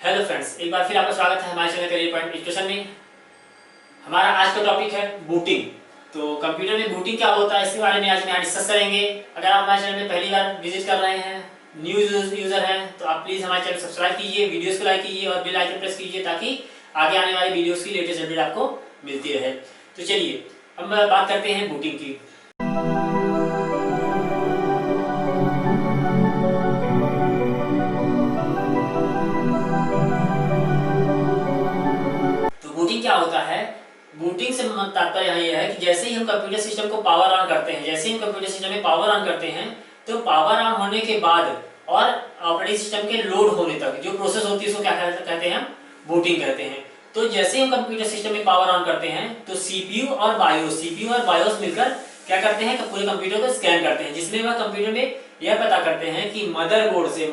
Hello friends, एक बार फिर आपका स्वागत है हमारे चैनल करियर पॉइंट एजुकेशन में। हमारा आज का टॉपिक है बूटिंग। तो कंप्यूटर में बूटिंग क्या होता है इसके बारे में आज डिस्कस करेंगे। अगर आप हमारे चैनल में पहली बार विजिट कर रहे हैं, न्यू यूजर हैं, तो आप प्लीज़ हमारे चैनल सब्सक्राइब कीजिए, वीडियोस को लाइक कीजिए और बेल आइकन प्रेस कीजिए ताकि आगे आने वाले वीडियोज़ की लेटेस्ट अपडेट आपको मिलती रहे। तो चलिए अब बात करते हैं बूटिंग की। बूटिंग क्या होता है? बूटिंग से तात्पर्य यह है कि जैसे ही हम कंप्यूटर सिस्टम को पावर ऑन करते हैं, जैसे ही हम कंप्यूटर सिस्टम में पावर ऑन करते हैं, तो पावर ऑन होने के बाद और ऑपरेटिंग सिस्टम के लोड होने तक जो प्रोसेस होती है उसको क्या कहते हैं? हम बूटिंग कहते हैं। तो जैसे ही हम कंप्यूटर सिस्टम में पावर ऑन करते हैं तो सीपीयू और बायोस मिलकर क्या करते हैं? पूरे कंप्यूटर को स्कैन करते हैं, जिसमें वह कंप्यूटर में यह पता करते हैं कि मदरबोर्ड से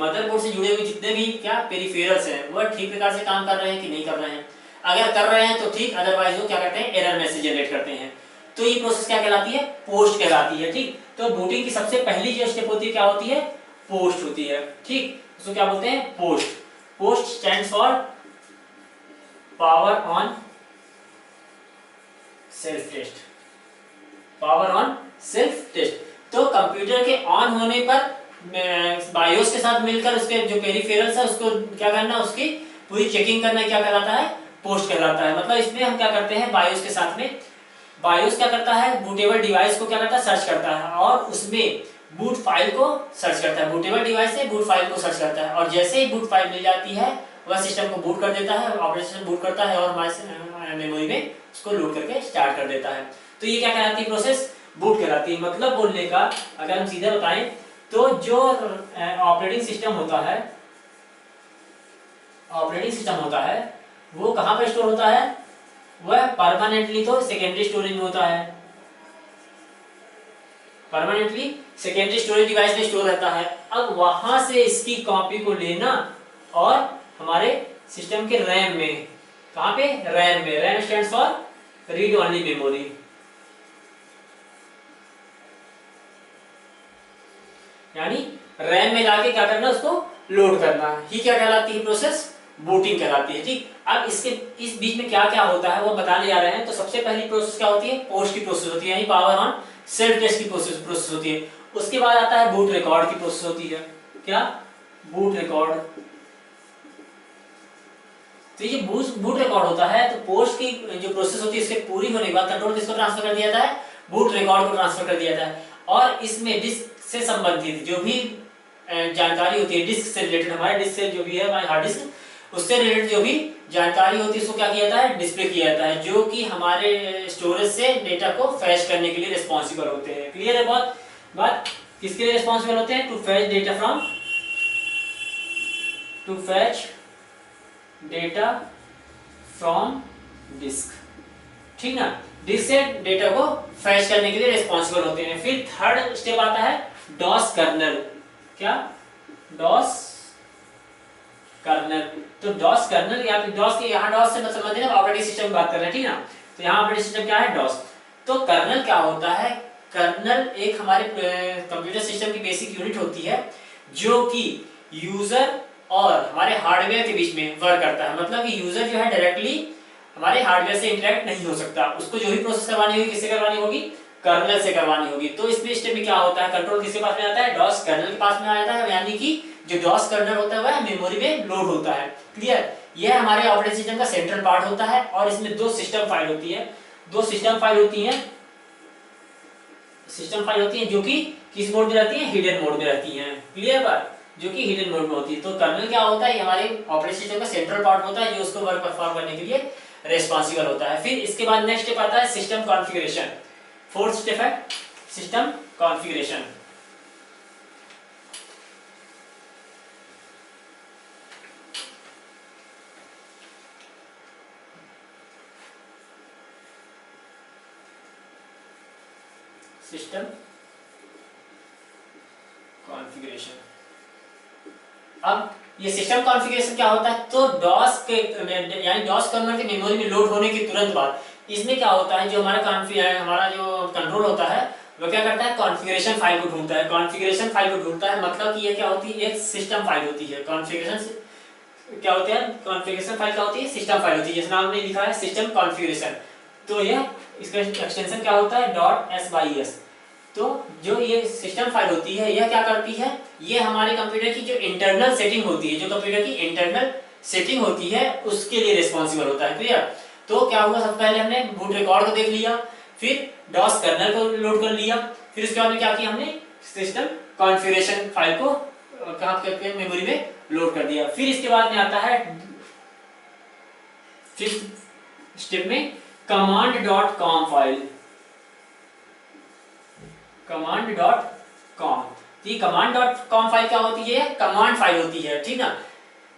जुड़े हुए जितने भी पेरिफेरल्स हैं वह ठीक प्रकार से काम कर रहे हैं कि नहीं कर रहे हैं। अगर कर रहे हैं तो ठीक, अदरवाइज वो क्या करते हैं? एरर मैसेज जनरेट करते हैं। तो ये प्रोसेस क्या कहलाती है? पोस्ट कहलाती है। ठीक, तो बूटिंग की सबसे पहली जो स्टेप होती है क्या होती है? पोस्ट होती है। ठीक, उसको क्या बोलते हैं? POST. POST stands for power on self test. Power on self test. तो कंप्यूटर के ऑन होने पर बायोस के साथ मिलकर उसके जो पेरिफेरल्स है उसको क्या करना? उसकी पूरी चेकिंग करना क्या कहलाता है? पोस्ट कहलाता है। मतलब इसमें हम क्या करते हैं? बायोस के साथ में बायोस क्या करता है? बूटेबल डिवाइस को क्या करता है? सर्च करता है और उसमें बूट फाइल को सर्च करता है। बूटेबल डिवाइस से बूट फाइल को सर्च करता है और जैसे ही बूट फाइल मिल जाती है वह सिस्टम को बूट कर देता है, ऑपरेटिंग सिस्टम बूट करता है और हमारे मेमोरी में उसको लोड करके स्टार्ट कर देता है। तो ये क्या कहलाती है? प्रोसेस बूट कहलाती है। मतलब बोलने का अगर हम सीधा बताएं तो जो ऑपरेटिंग सिस्टम होता है वो कहां पर स्टोर होता है? वह परमानेंटली तो सेकेंडरी स्टोरेज में होता है। परमानेंटली सेकेंडरी स्टोरेज डिवाइस में स्टोर रहता है। अब वहां से इसकी कॉपी को लेना और हमारे सिस्टम के रैम में, कहां पे? रैम में। RAM stands for read only memory. यानी रैम में जाके क्या करना? उसको लोड करना ही क्या कहलाती है? प्रोसेस बूटिंग कहलाती है। ठीक, अब इस बीच में क्या क्या होता है वो बताने जा रहे हैं। तो सबसे पहली प्रोसेस क्या होती है? पोस्ट की प्रोसेस होती है, यानी पावर ऑन सेल्फ टेस्ट की प्रोसेस होती है। उसके बाद आता है बूट रिकॉर्ड की प्रोसेस होती है। क्या? Boot record. तो ये बूट रिकॉर्ड होता है। तो पोस्ट की जो प्रोसेस होती है इसके पूरी होने के बाद कंट्रोल किसको ट्रांसफर कर दिया जाता है? बूट रिकॉर्ड को ट्रांसफर कर दिया जाता है। और इसमें डिस्क से संबंधित जो भी जानकारी होती है, डिस्क से रिलेटेड, हमारे डिस्क से जो भी है, हमारे हार्ड डिस्क, उससे रिलेटेड जो भी जानकारी होती है उसको क्या किया जाता है? डिस्प्ले किया जाता है, जो कि हमारे स्टोरेज से डेटा को फैच करने के लिए रिस्पॉन्सिबल होते हैं। क्लियर है बात? किसके लिए रिस्पॉन्सिबल होते हैं? To fetch data from disk. ठीक ना? डिस्क से डेटा को फैच करने के लिए रिस्पॉन्सिबल होते हैं। फिर थर्ड स्टेप आता है डॉस कर्नल। क्या? DOS kernel. तो डॉस कर्नल यहाँ डॉस से मतलब है ऑपरेटिंग सिस्टम की बात कर रहे हैं। ठीक ना? तो यहाँ ऑपरेटिंग सिस्टम क्या है? डॉस। तो कर्नल क्या होता है? कर्नल एक हमारे कंप्यूटर सिस्टम की बेसिक यूनिट होती है जो कि यूजर और हमारे हार्डवेयर के बीच में वर्क करता है। मतलब कि यूजर जो है डायरेक्टली हमारे हार्डवेयर से इंटरेक्ट नहीं हो सकता। उसको जो भी प्रोसेस करवानी होगी किससे करवानी होगी? कर्नल से करवानी होगी। तो इसमें स्टेप में क्या होता है? कंट्रोल किसके पास में आता है? डॉस कर्नल के पास में आ जाता है। यानी कि जो डॉस कर्नल होता है वह मेमोरी में लोड होता है। क्लियर? यह हमारे ऑपरेटिंग सिस्टम का सेंट्रल पार्ट होता है और इसमें दो सिस्टम फाइल होती है जो कि किस मोड में रहती है? हिडन मोड में रहती हैं। क्लियर बात? जो कि हिडन मोड में होती है। तो कर्नल क्या होता है? हमारे ऑपरेटिंग सिस्टम का सेंट्रल पार्ट होता है जो उसको वर्क परफॉर्म करने के लिए रिस्पॉन्सिबल होता है। फिर इसके बाद नेक्स्ट स्टेप आता है सिस्टम कॉन्फ़िगरेशन। फोर्थ स्टेप है सिस्टम कॉन्फ़िगरेशन। System configuration. अब ये सिस्टम कॉन्फ़िगरेशन क्या होता है? तो डॉस कर्नल के मेमोरी में लोड होने के तुरंत बाद इसमें क्या होता है? जो हमारा जो कंट्रोल होता है वो क्या करता है? कॉन्फ़िगरेशन फाइल को ढूंढता है। मतलब कि ये क्या होती है? एक सिस्टम फाइल होती है। कॉन्फ़िगरेशन क्या होते हैं, कॉन्फ़िगरेशन फाइल क्या होती है, सिस्टम फाइल होती है, जैसे नाम में लिखा है सिस्टम कॉन्फ़िगरेशन। तो यह इसका एक्सटेंशन क्या होता है, .sys। तो जो ये सिस्टम फाइल होती है यह क्या करती है, ये हमारे कंप्यूटर की जो इंटरनल सेटिंग होती है, जो कंप्यूटर की इंटरनल सेटिंग होती है उसके लिए रिस्पॉन्सिबल होता है। क्लियर। तो क्या हुआ, सबसे पहले हमने बूट रिकॉर्ड को देख लिया, फिर डॉस कर्नल को लोड कर लिया, फिर उसके बाद में क्या किया हमने, सिस्टम कॉन्फ़िगरेशन फाइल को कहाँ करके मेमोरी में लोड कर दिया। फिर इसके बाद में आता है फिफ्थ स्टेप में command.com फाइल, command.com। ये command.com फाइल क्या होती है, कमांड फाइल होती है, ठीक ना।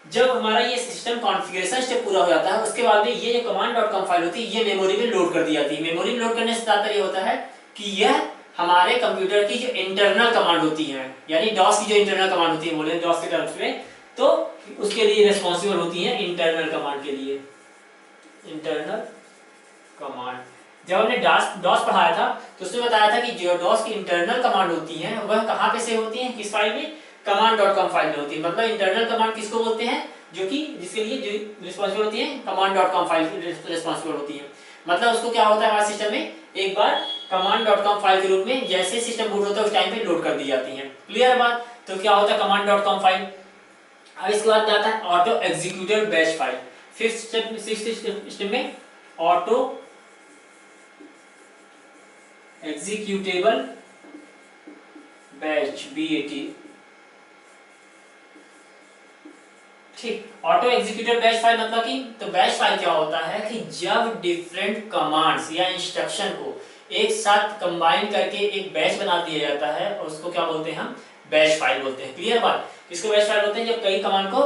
जब हमारा ये सिस्टम कॉन्फ़िगरेशन स्टेप पूरा हो जाता है उसके बाद में ये जो command.com फाइल होती है ये मेमोरी में लोड कर दी जाती है। मेमोरी में लोड करने से तात्पर्य होता है कि यह हमारे कंप्यूटर की जो इंटरनल कमांड होती है, यानी डॉस की जो इंटरनल कमांड होती है, बोले डॉस के टर्म्स में, तो उसके लिए रिस्पॉन्सिबल होती है इंटरनल कमांड के लिए, इंटरनल कमांड। जब हमने डॉस पढ़ाया था तो उसमें बताया था कि जो डॉस की इंटरनल कमांड होती है वह कहाँ पे से होती है, किस फाइल में, command.com फाइल में होती है। मतलब इंटरनल कमांड किसको बोलते हैं, जो कि जिसके लिए जो रिस्पॉन्सिबल होती है command.com फाइल रिस्पॉन्सिबल होती है। मतलब उसको क्या होता है, हमारे सिस्टम में एक बार command.com फाइल के रूप में जैसे सिस्टम बूट होता है उस टाइम पे लोड कर दी जाती है। क्लियर बात। तो क्या होता है command.com फाइल। अब इसके बाद क्या आता है, auto executable batch file. Sixth step में ऑटो एग्जीक्यूटेबल बैच, BAT, ठीक। ऑटो एग्जीक्यूटेबल बैच फाइल मतलब कि, तो बैच फाइल क्या होता है कि जब डिफरेंट कमांड्स या इंस्ट्रक्शन को एक साथ कंबाइन करके एक बैच बना दिया जाता है और उसको क्या बोलते हैं, हम बैच फाइल बोलते हैं। क्लियर बात। इसको बैच फाइल बोलते हैं जब कई कमांड को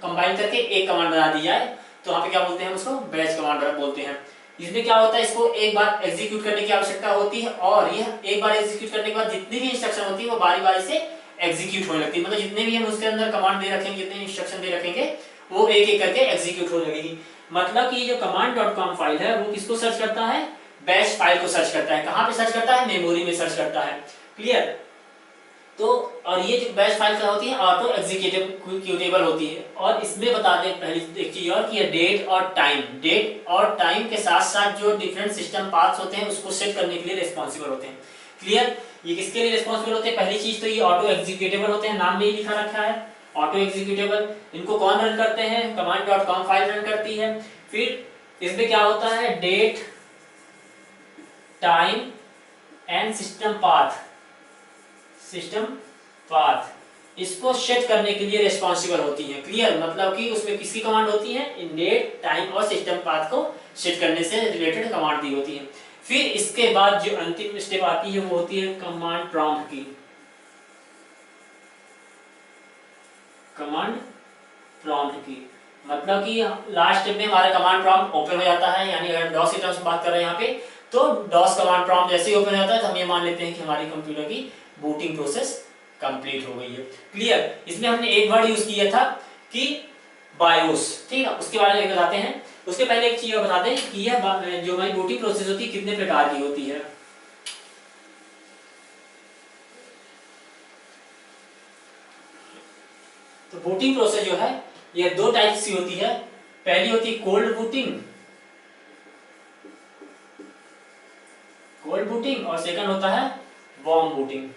कंबाइन करके एक कमांड बना दी जाए, तो वहां पे क्या बोलते हैं, उसको बैच कमांड बोलते हैं। इसमें क्या होता है, इसको एक बार एग्जीक्यूट करने की आवश्यकता होती है और यह एक बार एग्जीक्यूट करने के बाद जितनी भी इंस्ट्रक्शन होती है वो बारी बारी से एग्जीक्यूट होने लगती है। मतलब जितने भी हम उसके अंदर कमांड दे रखेंगे, जितने इंस्ट्रक्शन दे रखेंगे, वो एक एक करके एग्जीक्यूट होने लगेगी। मतलब कि जो command.com फाइल है वो किसको सर्च करता है, बैच फाइल को सर्च करता है। कहाँ पे सर्च करता है, मेमोरी में सर्च करता है। क्लियर। तो और ये जो बैच फाइल क्या होती है, ऑटो एग्जीक्यूटेबल होती है। और इसमें बता दें पहली एक चीज और कि डेट और टाइम, डेट और टाइम के साथ साथ जो डिफरेंट सिस्टम पाथ्स होते हैं उसको सेट करने के लिए रिस्पॉन्सिबल होते हैं। क्लियर। ये किसके लिए रिस्पॉन्सिबल होते हैं, पहली चीज तो ये ऑटो एग्जीक्यूटेबल होते हैं, नाम में ही लिखा रखा है ऑटो एग्जीक्यूटेबल। इनको कौन रन करते हैं, command.com फाइल रन करती है। फिर इसमें क्या होता है, date, time and system path, system path इसको सेट करने के लिए रिस्पॉन्सिबल होती है। क्लियर। मतलब कि उसमें किसकी कमांड होती है, डेट, टाइम और सिस्टम पाथ को सेट करने से रिलेटेड कमांड दी होती है। फिर इसके बाद जो अंतिम स्टेप आती है वो होती है कमांड प्रॉम्प्ट की, कमांड प्रॉम्प्ट की। मतलब कि लास्ट स्टेप में हमारा कमांड प्रॉम्प्ट ओपन हो जाता है, यानी अगर डॉस की टर्म्स बात कर रहे हैं यहाँ पे, तो डॉस कमांड प्रॉम्प्ट जैसे ही ओपन हो जाता है तो हम ये मान लेते हैं कि हमारी कंप्यूटर की बूटिंग प्रोसेस कंप्लीट हो गई है। क्लियर। इसमें हमने एक वर्ड यूज किया था कि बायोस, ठीक है, उसके बारे में बताते हैं। उसके पहले एक चीज और बता दें कि यह जो हमारी बूटिंग प्रोसेस होती है कितने प्रकार की होती है। तो बूटिंग प्रोसेस जो है यह दो टाइप्स की होती है। पहली होती है कोल्ड बूटिंग, कोल्ड बूटिंग, और सेकंड होता है वार्म बूटिंग।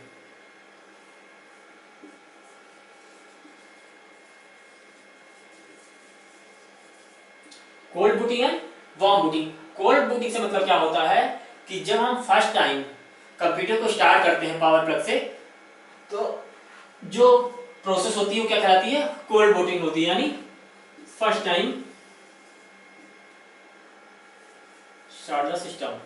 कोल्ड बूटिंग है, वार्म बूटिंग। कोल्ड बूटिंग से मतलब क्या होता है कि जब हम फर्स्ट टाइम कंप्यूटर को स्टार्ट करते हैं पावर प्लग से, तो जो प्रोसेस होती है वो क्या कहलाती है, कोल्ड बूटिंग होती है। यानी first time start the system,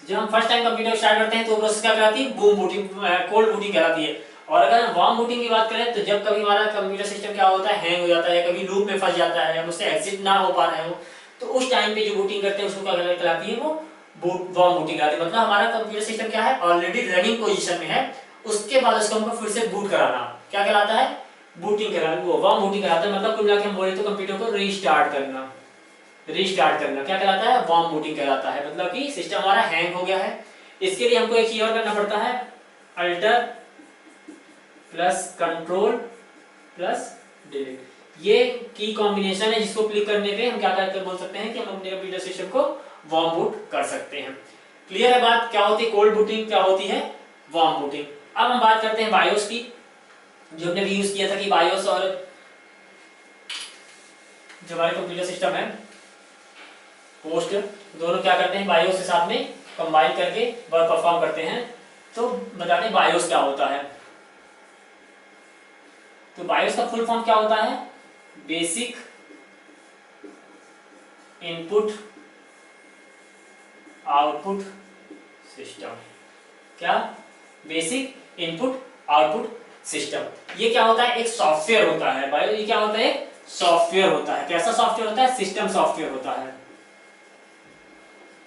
जब हम फर्स्ट टाइम कंप्यूटर स्टार्ट करते हैं तो प्रोसेस क्या कहलाती है, बूम बूटिंग, कोल्ड बूटिंग कहलाती है। और अगर हम वार्म बूटिंग की बात करें तो जब कभी हमारा कंप्यूटर सिस्टम क्या होता है, हैंग हो जाता है, कभी लूप में फंस जाता है, उससे एग्जिट ना हो पा रहे हो, तो उस टाइम पे जो बूटिंग करते हैं उसको क्या कहलाती है, वो वार्म बूटिंग कहलाती है। मतलब हमारा कंप्यूटर सिस्टम क्या है, ऑलरेडी रनिंग पोजीशन में है, उसके बाद उसको हमको फिर से बूट कराना क्या कहलाता है, बूटिंग कहलाता है, वो वार्म बूटिंग कहलाता है। मतलब कुल मिला के हम बोले तो कंप्यूटर को रीस्टार्ट करना, रीस्टार्ट करना क्या कहलाता है, वार्म बूटिंग कहलाता है। मतलब कि सिस्टम हमारा हैंग हो गया है, इसके लिए हमको एक चीज और करना पड़ता है, alter plus control plus delete, ये की कॉम्बिनेशन है जिसको क्लिक करने पे हम क्या करके बोल सकते हैं कि हम अपने कंप्यूटर सिस्टम को वार्म बूट कर सकते हैं। क्लियर है बात, क्या होती है कोल्ड बूटिंग, क्या होती है वार्म बूटिंग। अब हम बात करते हैं बायोस की, जो हमने भी यूज किया था कि बायोस और जो हमारे कंप्यूटर सिस्टम है पोस्ट, दोनों क्या करते हैं बायोस के साथ में कंबाइन करके वर्क परफॉर्म करते हैं। तो बताते हैं बायोस क्या होता है। तो बायोस का फुल फॉर्म क्या होता है, बेसिक इनपुट आउटपुट सिस्टम। क्या, बेसिक इनपुट आउटपुट सिस्टम। ये क्या होता है, एक सॉफ्टवेयर होता है बायो, ये क्या होता है, सॉफ्टवेयर होता है। कैसा सॉफ्टवेयर होता है, सिस्टम सॉफ्टवेयर होता है।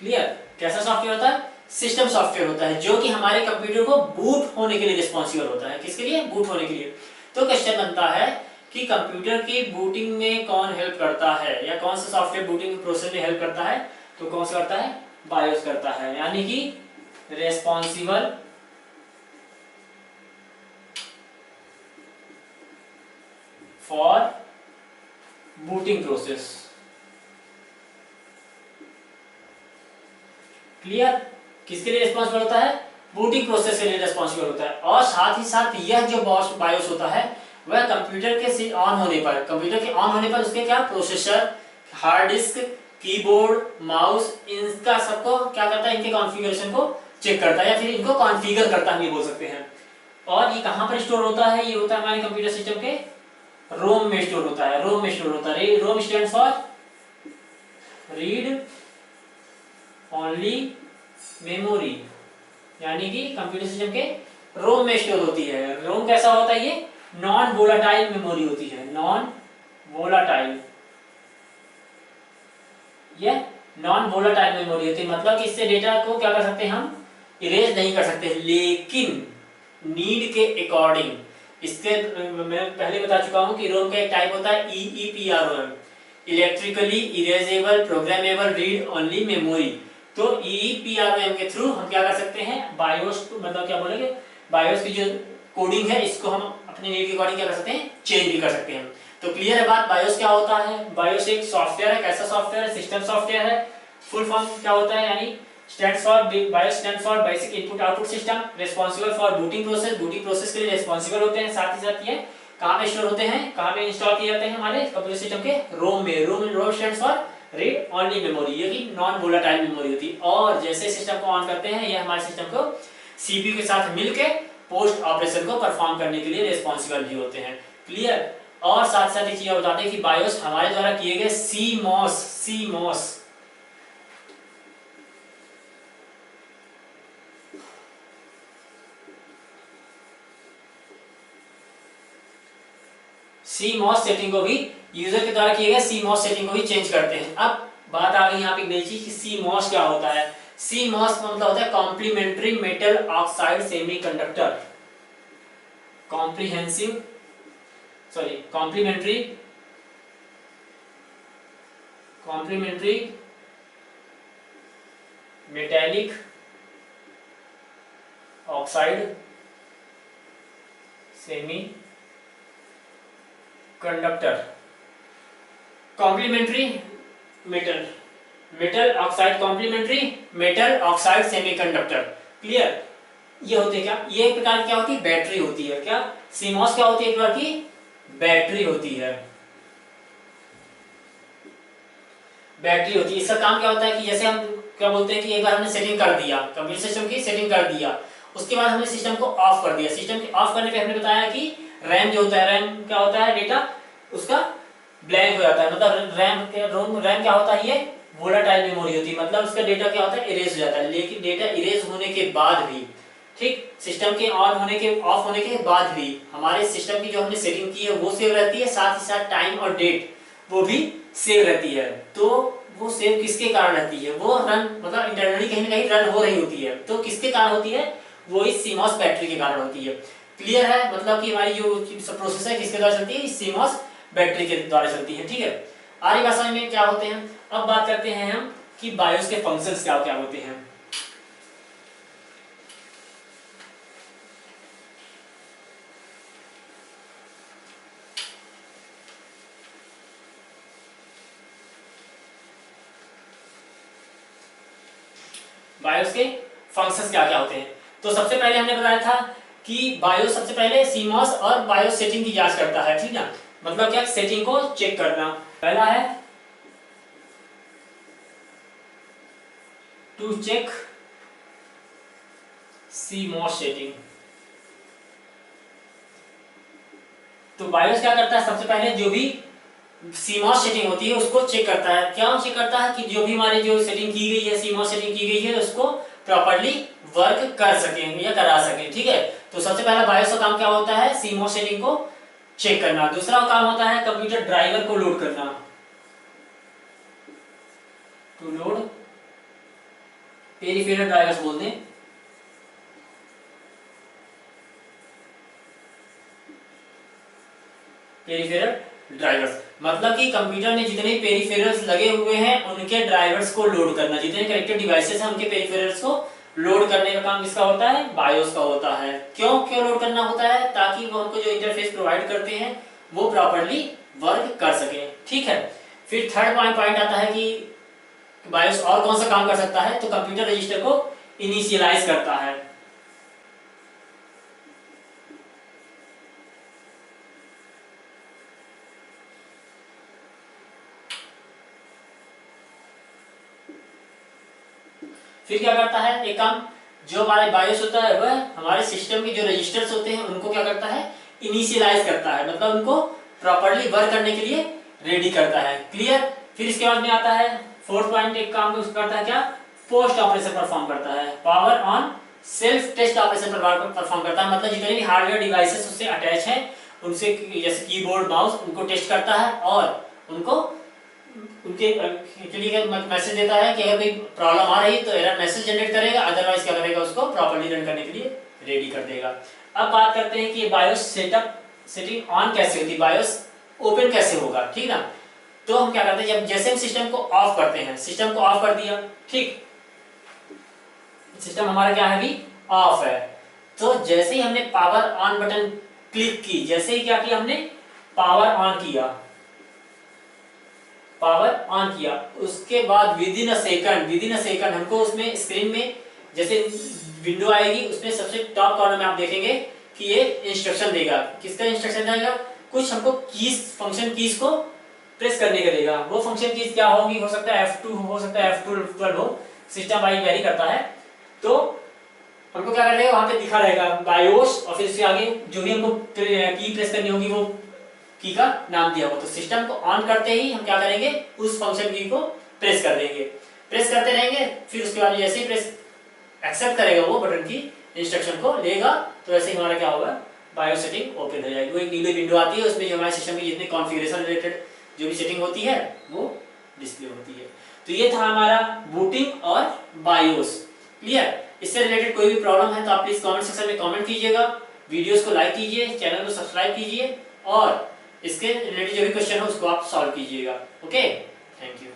क्लियर, कैसा सॉफ्टवेयर होता है, सिस्टम सॉफ्टवेयर होता है, जो कि हमारे कंप्यूटर को बूट होने के लिए रिस्पॉन्सिबल होता है। किसके लिए, बूट होने के लिए। तो क्वेश्चन बनता है कि कंप्यूटर की बूटिंग में कौन हेल्प करता है, या कौन सा सॉफ्टवेयर बूटिंग प्रोसेस में हेल्प करता है, तो कौन सा करता है, बायोस करता है, यानी कि responsible for booting process. Clear, किसके लिए रिस्पॉन्सिबल होता है, बूटिंग प्रोसेस के लिए रिस्पॉन्सिबल होता है। और साथ ही साथ यह जो बायोस होता है वह कंप्यूटर के ऑन होने पर, कंप्यूटर के ऑन होने पर उसके क्या, processor, hard disk, keyboard, mouse, इनका सबको क्या करता है, इनके कॉन्फ़िगरेशन को चेक करता है, या फिर इनको कॉन्फ़िगर करता है, ये बोल सकते हैं। और ये कहां पर स्टोर होता है, ये होता है हमारे कंप्यूटर सिस्टम के रोम में स्टोर होता है। रोम में स्टोर होता है। रोम stands for read only memory, यानी कि कंप्यूटर सिस्टम के रोम में स्टोर होती है। रोम कैसा होता है, ये नॉन वोलाटाइल मेमोरी होती है, नॉन वोलाटाइल, ये नॉन वोलाटाइल मेमोरी होती है। मतलब कि इससे डेटा को क्या कर सकते हैं, हम इरेज नहीं कर सकते, लेकिन नीड के अकॉर्डिंग इसके, मैं पहले बता चुका हूं कि रोम का एक टाइप होता है EEPROM, electrically erasable programmable read only memory. तो EEPROM के थ्रू हम क्या कर सकते हैं, बायोस, मतलब क्या बोलेंगे, बायोस की जो कोडिंग है इसको हम अपने नीड के अकॉर्डिंग क्या कर सकते हैं, चेंज भी कर सकते हैं। तो क्लियर है बात, बायोस क्या होता है, बायोस एक सॉफ्टवेयर है। कैसा सॉफ्टवेयर है, सिस्टम सॉफ्टवेयर है। फुल फॉर्म क्या होता है, यानी stands for, BIOS stands for basic input output system, responsible for booting process, booting process के लिए रिस्पांसिबल होते हैं। साथ ही साथ ये कहां पे स्टोर होते हैं, कहां पे इंस्टॉल किए जाते हैं, हमारे कंप्यूटर सिस्टम के रोम में। रोम stands for read only memory, ये की नॉन वोलाटाइल मेमोरी होती है। और जैसे सिस्टम को ऑन करते हैं, ये हमारे सिस्टम को सीपीयू के साथ मिलकर पोस्ट ऑपरेशन को परफॉर्म करने के लिए रिस्पांसिबल भी होते हैं। क्लियर। और साथ साथ एक चीज बताते हैं कि बायोस हमारे द्वारा किए गए CMOS सेटिंग को भी, यूजर के द्वारा किए गए CMOS सेटिंग को भी चेंज करते हैं। अब बात आ गई यहाँ पे एक नई चीज कि CMOS क्या होता है। CMOS का मतलब होता है complementary metal oxide semiconductor, complementary metallic oxide semiconductor, complementary metal oxide, complementary metal oxide semiconductor. Clear. ये होते क्या, ये एक प्रकार की क्या होती है, बैटरी होती है। क्या, CMOS क्या होती है, एक प्रकार की बैटरी होती है। बैटरी होती है। इसका काम क्या होता है कि जैसे हम क्या बोलते हैं कि एक बार हमने सेटिंग कर दिया, कंप्यूटर सिस्टम की सेटिंग कर दिया, उसके बाद हमने सिस्टम को ऑफ कर दिया। सिस्टम के ऑफ करने पे हमने बताया कि रैम जो होता है, रैम क्या होता है, डेटा उसका ब्लैंक हो जाता है। मतलब रैम क्या होता है, ये वोलाटाइल मेमोरी होती है। मतलब उसका डेटा क्या होता है, इरेज हो जाता है। लेकिन डेटा इरेज होने के बाद भी, ठीक, सिस्टम के ऑन होने के, ऑफ होने के बाद भी हमारे सिस्टम की जो हमने सेटिंग की है वो सेव रहती है। साथ ही साथ टाइम और डेट वो भी सेव रहती है। तो वो सेव किसके कारण रहती है, वो रन, मतलब इंटरनली कहीं ना कहीं रन हो रही होती है। तो किसके कारण होती है, वो इस CMOS बैटरी के कारण होती है। क्लियर है, मतलब कि हमारी जो प्रोसेस है किसके द्वारा चलती है, इस CMOS बैटरी के द्वारा चलती है। ठीक है, आगे बात समझ में क्या होते हैं। अब बात करते हैं हम कि बायोस के फंक्शंस क्या क्या होते हैं। बायोस के फंक्शंस क्या क्या होते हैं। तो सबसे पहले हमने बताया था कि बायोस सबसे पहले सीमॉस और बायोस सेटिंग की जांच करता है, ठीक है, मतलब क्या, सेटिंग को चेक करना। पहला है टू चेक सीमॉस सेटिंग। तो बायोस क्या करता है, सबसे पहले जो भी सीमॉस सेटिंग होती है उसको चेक करता है। क्या चेक करता है कि जो भी हमारी जो सेटिंग की गई है, सीमॉस सेटिंग की गई है, उसको प्रॉपर्ली वर्क कर सकें या करा सकें, ठीक है। तो सबसे पहला बायोस का काम क्या होता है, सीमॉस सेटिंग को चेक करना। दूसरा काम होता है कंप्यूटर ड्राइवर को लोड करना, टू लोड पेरिफेरल ड्राइवर्स बोल दें। पेरिफेरल ड्राइवर्स मतलब कि कंप्यूटर में जितने पेरिफेरल्स लगे हुए हैं उनके ड्राइवर्स को लोड करना, जितने कनेक्टेड डिवाइसेस हैं उनके पेरिफेरल्स को लोड करने का काम किसका होता है, बायोस का होता है। क्यों लोड करना होता है, ताकि वो उनको जो इंटरफेस प्रोवाइड करते हैं वो प्रॉपर्ली वर्क कर सके, ठीक है। फिर थर्ड पॉइंट आता है कि बायोस और कौन सा काम कर सकता है, तो कंप्यूटर रजिस्टर को इनिशियलाइज करता है। फिर क्या करता है, एक काम जो हमारे बायोस होता है वह हमारे सिस्टम के जो रजिस्टर्स होते हैं उनको क्या करता है, इनिशियलाइज करता है, मतलब उनको प्रॉपर्ली वर्क करने के लिए रेडी करता है। क्लियर। फिर इसके बाद में आता है फोर्थ पॉइंट, एक काम करता है क्या, पोस्ट ऑपरेशन परफॉर्म करता है। Power on self test operation perform करता है, मतलब जितने भी हार्डवेयर डिवाइसेस उससे अटैच है उनसे, जैसे कीबोर्ड माउस, उनको टेस्ट करता है और उनको उनके लिए मैसेज देता है कि अगर कोई प्रॉब्लम आ रही है तो एरर मैसेज जनरेट करेगा, अदरवाइज क्या करेगा, उसको प्रॉपर्ली रन करने के लिए रेडी कर देगा। अब बात करते हैं कि ये बायोस सेटिंग ऑन कैसे होती है, बायोस ओपन कैसे होगा, ठीक ना। तो हम क्या करते हैं, जब जैसे हम सिस्टम को ऑफ करते हैं, सिस्टम को ऑफ कर दिया, ठीक, सिस्टम हमारा क्या है, अभी ऑफ है। तो जैसे ही हमने पावर ऑन बटन क्लिक की, जैसे ही क्या किया हमने, पावर ऑन किया, पावर ऑन किया, उसके बाद विद इन अ सेकंड हमको उसमें स्क्रीन में जैसे विंडो आएगी, उसमें सबसे टॉप कॉर्नर में आप देखेंगे कि ये इंस्ट्रक्शन देगा। किसका इंस्ट्रक्शन देगा, कुछ हमको कीज, फंक्शन कीज को प्रेस करने का देगा। वो फंक्शन कीज क्या होगी, हो सकता है F2 हो सकता है F12 हो, सिस्टम वाइज वेरी करता है। तो हमको क्या करना है, वहां पे दिखा रहेगा बायोस और फिर इसके आगे जो भी हमको की प्रेस करनी होगी वो की का नाम दिया हुआ। तो सिस्टम को ऑन करते ही हम क्या करेंगे, उस फंक्शन की को प्रेस कर देंगे, प्रेस करते रहेंगे। फिर उसके बाद जैसे ही प्रेस एक्सेप्ट करेगा वो बटन की इंस्ट्रक्शन को लेगा, तो ऐसे ही हमारा क्या होगा, बायोस सेटिंग ओपन हो जाएगी। वो एक नीली विंडो आती है, उसमें जो हमारे सिस्टम की जितनी कॉन्फ़िगरेशन रिलेटेड जो भी सेटिंग होती है वो डिस्प्ले होती है। तो ये था हमारा बूटिंग और बायोस। क्लियर। इससे रिलेटेड कोई भी प्रॉब्लम है तो आप प्लीज कमेंट सेक्शन में कमेंट कीजिएगा, वीडियोस को लाइक कीजिए, चैनल को सब्सक्राइब कीजिए और इसके रिलेटेड जो भी क्वेश्चन हो उसको आप सॉल्व कीजिएगा। Okay, thank you.